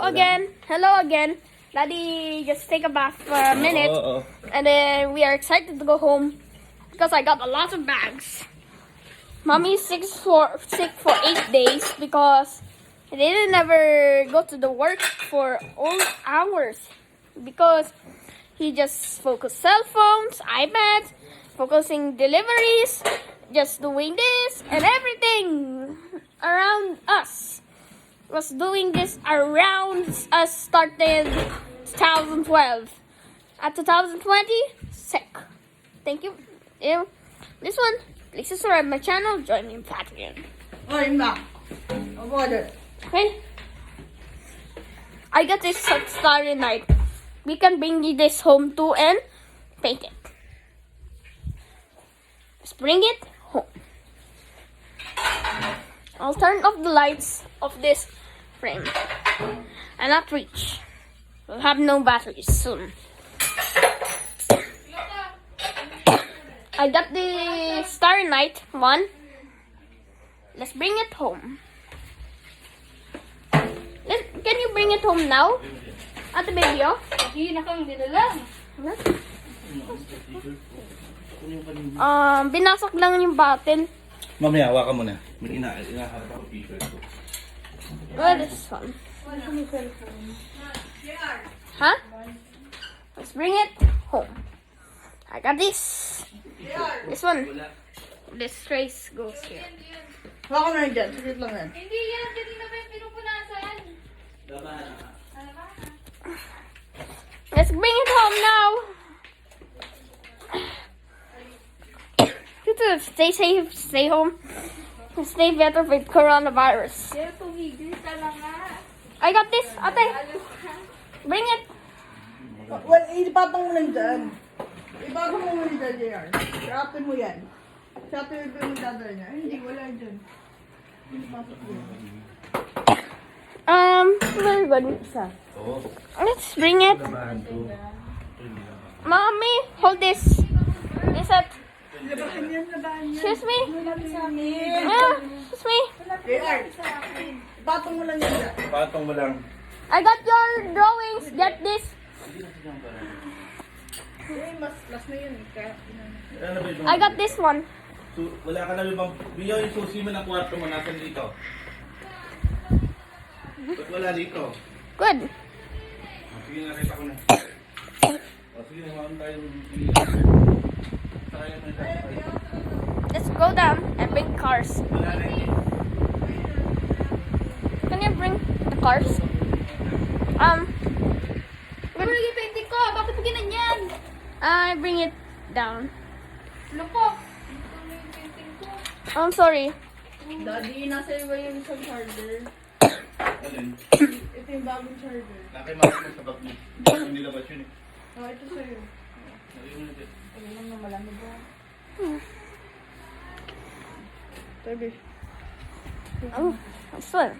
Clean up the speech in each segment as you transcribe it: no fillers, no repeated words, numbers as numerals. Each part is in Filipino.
again. Hello again. Daddy just take a bath for a minute. And then we are excited to go home because I got a lot of bags. Mommy's sick for 8 days because they didn't ever go to the work for all hours because he just focused cell phones, iPads, focusing deliveries, just doing this and everything around us. Was doing this around us started 2012. At 2020, sick. Thank you. Ew. This one, please subscribe my channel, join me in Patreon. Oh, yun na. Avoid it. Okay? I got this at Starry Night. We can bring this home too and paint it. Let's bring it home. I'll turn off the lights of this frame and not reach. We'll have no batteries soon. I got the Starry Night one. Let's bring it home. Can you bring it home now? Ate baby, oh? Hindi na kang dinala. Binasak lang yung button. Mamaya, hawakan mo na. May inaharap ako t-shirt ko. What is this one? Huh? Let's bring it home. I got this. This one. This trace goes here. Wala ko na rin dyan. Saglit lang yan. Hindi yan. Hindi na ba yung pinupunasan? Let's bring it home now. Stay safe, stay home, stay better with coronavirus. Kaya tumigil ka lang nga. I got this, ate. Bring it. Well, ipatong mo lang dyan. Ipatong mo lang dyan, JR. Shopin mo yan. Shopin mo yung dadala niya. Hindi, wala dyan. Hindi pasok mo. Very good. Let's bring it. Mommy, hold this. Is it? Labahan yan, labahan yan. Excuse me? Malapit sa amin. Excuse me? JR, ipatong mo lang yan dyan. Patong mo lang. I got your drawings. Get this. Eh, mas last na yun. Kaya, Ano ba yung... I got this one. Wala ka na bang... Biyo yung susi mo ng kwarto mo. Nasaan dito? Ba't wala dito? Good. Sige na, rin ako na. Sige na, maroon tayo. Sakay na tayo. Let's go down and bring cars. Wala na eh. Can you bring the cars? Ano yung painting ko? Bakit mo ginanyan? I bring it down. Lupok. Ito na yung painting ko. I'm sorry. Daddy, nasa iba yung isang charger. Alin? Ito yung bagong charger. Nakimakas mo sa bag mo. Hindi labas yun eh. Oh, ito sa'yo. Nalagyan mo na dyan. Ano lang na malamig ba? Sabi. Oh, this one.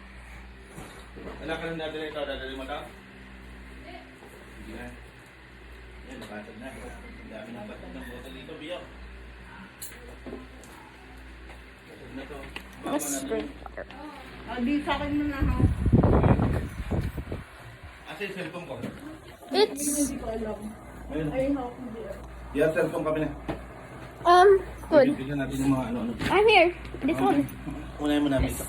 Wala ka nang dadala ito. Dadali mo ito? Hindi na. Yan, nakasad na. Ang dami ng batag ng bottle dito, Biyo. Kasad na to. Let's bring. Ah, di sa akin muna ha. Asa yung cellphone ko? It's Hindi ko alam. Ayun. Ay, hawak mo di. Yan, cellphone kami na. good. Bigyan natin yung mga ano-ano. I'm here. This one. Unahin mo namin ito.